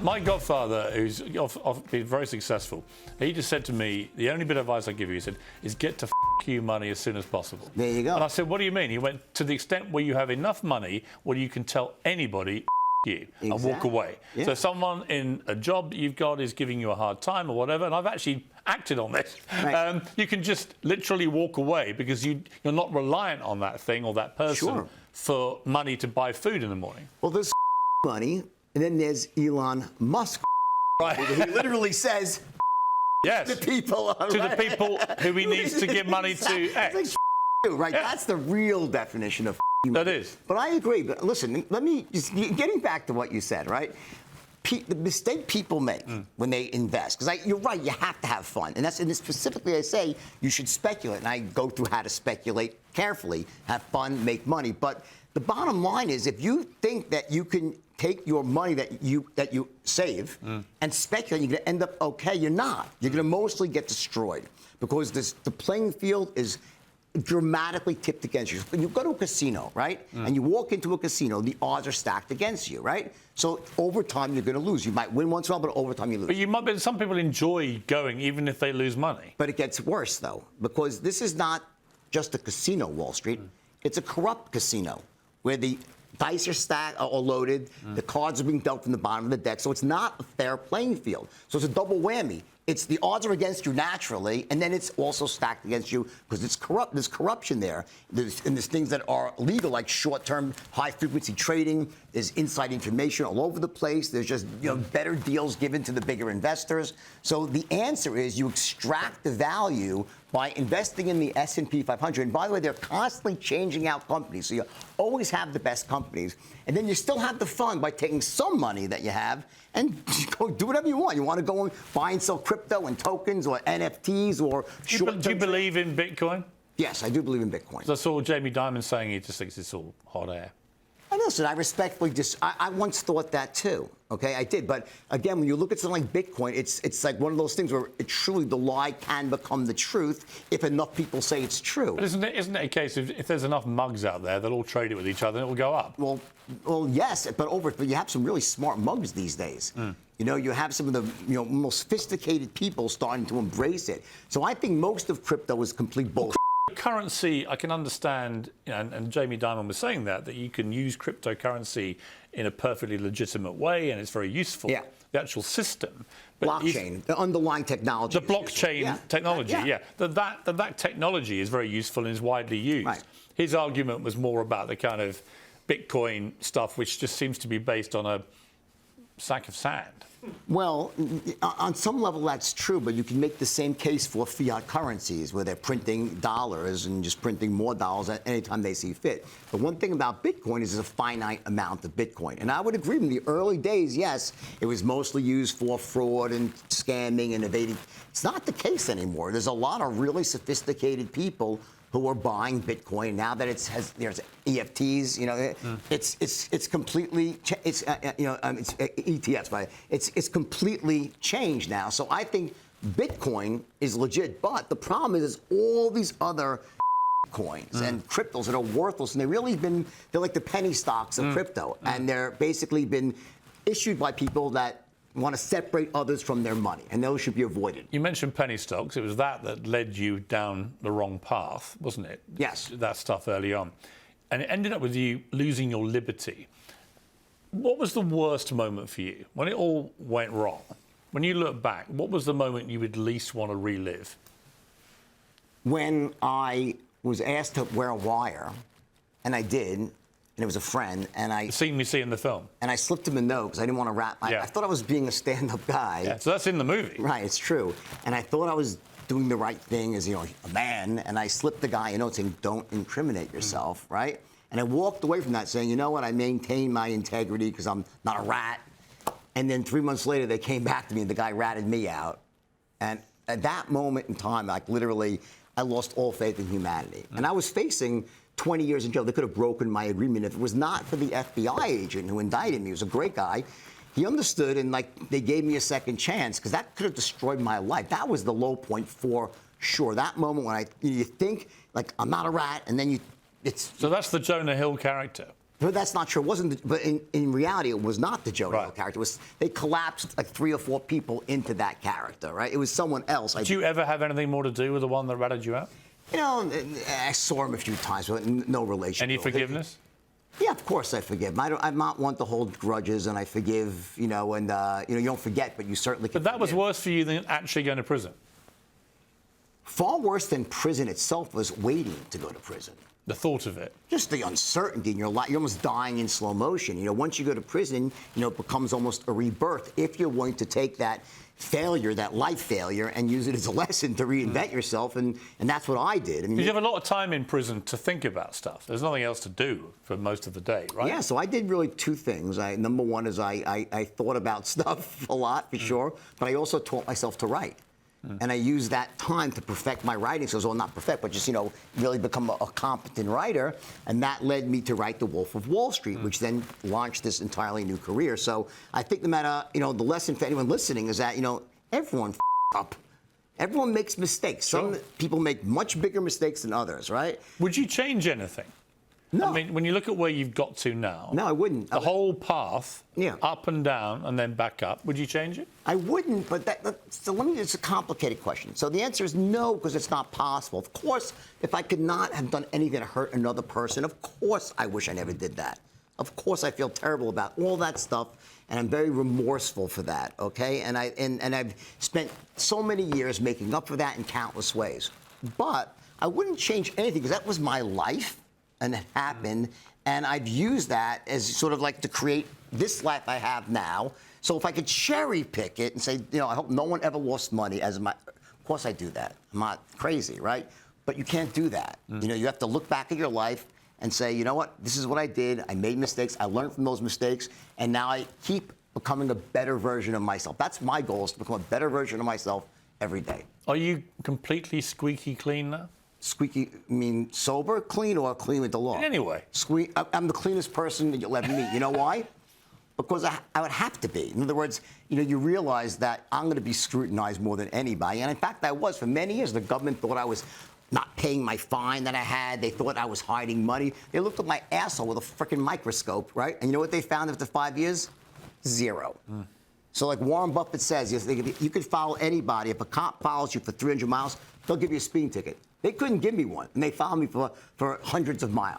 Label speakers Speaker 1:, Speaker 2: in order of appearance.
Speaker 1: My godfather, who's been very successful, he just said to me, the only bit of advice I give you, he said, is get to you money as soon as possible.
Speaker 2: There you go.
Speaker 1: And I said, what do you mean? He went, to the extent where you have enough money where you can tell anybody you and walk away.
Speaker 2: Yeah.
Speaker 1: So someone in a job that you've got is giving you a hard time or whatever, and I've actually acted on this.
Speaker 2: Right.
Speaker 1: You can just literally walk away because you're not reliant on that thing or that person for money to buy food in the morning.
Speaker 2: Well, there's money, and then there's Elon Musk.
Speaker 1: Right.
Speaker 2: He literally says,
Speaker 1: yes,
Speaker 2: the people
Speaker 1: the people who he needs to give money to X.
Speaker 2: Like, right? Yeah. That's the real definition of
Speaker 1: that is.
Speaker 2: But I agree. But listen, let me just getting back to what you said, right? The mistake people make when they invest, because you're right, you have to have fun, and specifically I say you should speculate, and I go through how to speculate carefully, have fun, make money. But the bottom line is, if you think that you can take your money that you save and speculate, you're going to end up okay. You're not. You're going to mostly get destroyed because the playing field is dramatically tipped against you. When you go to a casino, right, and you walk into a casino, the odds are stacked against you, right? So over time, you're going to lose. You might win once in a while, but over time, you lose.
Speaker 1: But some people enjoy going even if they lose money.
Speaker 2: But it gets worse, though, because this is not just a casino, Wall Street. It's a corrupt casino where the dice are stacked or loaded, the cards are being dealt from the bottom of the deck, so it's not a fair playing field. So it's a double whammy. It's the odds are against you naturally, and then it's also stacked against you because it's corrupt. There's corruption there. There's things that are illegal, like short-term, high-frequency trading. There's inside information all over the place. There's just better deals given to the bigger investors. So the answer is you extract the value by investing in the S&P 500. And by the way, they're constantly changing out companies, so you always have the best companies. And then you still have the fun by taking some money that you have and go do whatever you want. You want to go and buy and sell crypto and tokens or NFTs or short-term.
Speaker 1: Do you believe in Bitcoin?
Speaker 2: Yes, I do believe in Bitcoin.
Speaker 1: I saw Jamie Dimon saying he just thinks it's all hot air.
Speaker 2: And listen, I respectfully I once thought that too. Okay, I did. But again, when you look at something like Bitcoin, it's like one of those things where truly the lie can become the truth if enough people say it's true.
Speaker 1: But isn't it a case of if there's enough mugs out there, they'll all trade it with each other and it will go up?
Speaker 2: Well, yes, but you have some really smart mugs these days. You have some of the most sophisticated people starting to embrace it. So I think most of crypto is complete bullshit.
Speaker 1: Currency, I can understand, and Jamie Dimon was saying that you can use cryptocurrency in a perfectly legitimate way, and it's very useful.
Speaker 2: Yeah.
Speaker 1: The actual system, but
Speaker 2: blockchain, the underlying technology.
Speaker 1: The blockchain technology, that technology is very useful and is widely used.
Speaker 2: Right.
Speaker 1: His argument was more about the kind of Bitcoin stuff, which just seems to be based on a sack of sand.
Speaker 2: Well, on some level that's true, but you can make the same case for fiat currencies where they're printing dollars and just printing more dollars at any time they see fit. But one thing about Bitcoin is there's a finite amount of Bitcoin. And I would agree in the early days, yes, it was mostly used for fraud and scamming and evading. It's not the case anymore. There's a lot of really sophisticated people who are buying Bitcoin now that there's EFTs. It's completely it's ETFs, but it's completely changed now. So I think Bitcoin is legit, but the problem is all these other coins and cryptos that are worthless, and they're like the penny stocks of crypto, and they're basically been issued by people that want to separate others from their money, and those should be avoided.
Speaker 1: You mentioned penny stocks. It was that led you down the wrong path, wasn't it?
Speaker 2: Yes.
Speaker 1: That stuff early on. And it ended up with you losing your liberty. What was the worst moment for you? When it all went wrong, when you look back, what was the moment you would least want to relive?
Speaker 2: When I was asked to wear a wire, and I did, and it was a friend, and
Speaker 1: the scene we see in the film.
Speaker 2: And I slipped him a note because I didn't want to rap. I thought I was being a stand-up guy.
Speaker 1: Yeah, so that's in the movie.
Speaker 2: Right, it's true. And I thought I was doing the right thing as, a man, and I slipped the guy a note saying, don't incriminate yourself, right? And I walked away from that saying, you know what, I maintain my integrity because I'm not a rat. And then 3 months later, they came back to me, and the guy ratted me out. And at that moment in time, like literally, I lost all faith in humanity. And I was facing 20 years in jail. They could have broken my agreement if it was not for the FBI agent who indicted me. He was a great guy. He understood, and they gave me a second chance because that could have destroyed my life. That was the low point for sure. That moment when you think like I'm not a rat, and then it's.
Speaker 1: So that's the Jonah Hill character.
Speaker 2: But that's not true. It wasn't. But in reality, it was not the Joe Hill
Speaker 1: Right.
Speaker 2: character. It was, they collapsed like 3 or 4 people into that character, right? It was someone else.
Speaker 1: Did you ever have anything more to do with the one that ratted you out?
Speaker 2: You know, I saw him a few times, but no relation.
Speaker 1: Any forgiveness?
Speaker 2: Yeah, of course I forgive. I'm not one to hold grudges, and I forgive. You know, and you don't forget, but you certainly can.
Speaker 1: But that was
Speaker 2: forgive.
Speaker 1: worse for you than actually going to prison.
Speaker 2: Far worse than prison itself was waiting to go to prison.
Speaker 1: The thought of it.
Speaker 2: Just the uncertainty in your life. You're almost dying in slow motion. You know, once you go to prison, you know, it becomes almost a rebirth if you're willing to take that failure, that life failure, and use it as a lesson to reinvent yourself. And that's what I did. I mean,
Speaker 1: You have a lot of time in prison to think about stuff. There's nothing else to do for most of the day, right?
Speaker 2: yeah, so I did really 2 things. Number one is I thought about stuff a lot, for sure, but I also taught myself to write. And I used that time to perfect my writing skills. Well, not perfect, but just, you know, really become a competent writer. And that led me to write The Wolf of Wall Street, which then launched this entirely new career. So I think no matter, you know, the lesson for anyone listening is that, you know, everyone up. Everyone makes mistakes.
Speaker 1: Sure.
Speaker 2: Some people make much bigger mistakes than others, right?
Speaker 1: Would you change anything?
Speaker 2: No.
Speaker 1: I mean, when you look at where you've got to now,
Speaker 2: No, I wouldn't.
Speaker 1: the whole path,
Speaker 2: Yeah.
Speaker 1: up and down and then back up, would you change it?
Speaker 2: I wouldn't, but so let me, it's a complicated question. So the answer is no, because it's not possible. Of course, if I could not have done anything to hurt another person, of course I wish I never did that. Of course I feel terrible about all that stuff, and I'm very remorseful for that, okay? And I've spent so many years making up for that in countless ways. But I wouldn't change anything, because that was my life, and it happened, and I've used that as sort of like to create this life I have now. So if I could cherry pick it and say, you know, I hope no one ever lost money as my, of course I do that. I'm not crazy, right? But you can't do that. You know, you have to look back at your life and say, you know what, this is what I did. I made mistakes. I learned from those mistakes, and now I keep becoming a better version of myself. That's my goal, is to become a better version of myself every day.
Speaker 1: Are you completely squeaky clean now?
Speaker 2: Squeaky, I mean sober, clean, or clean with the law?
Speaker 1: Anyway.
Speaker 2: I'm the cleanest person that you'll ever meet. You know why? Because I would have to be. In other words, you know, you realize that I'm going to be scrutinized more than anybody. And in fact, I was. For many years, the government thought I was not paying my fine that I had. They thought I was hiding money. They looked at my asshole with a freaking microscope, right? And you know what they found after 5 years? 0. So like Warren Buffett says, you could follow anybody. If a cop follows you for 300 miles, they'll give you a speeding ticket. They couldn't give me one, and they followed me for hundreds of miles.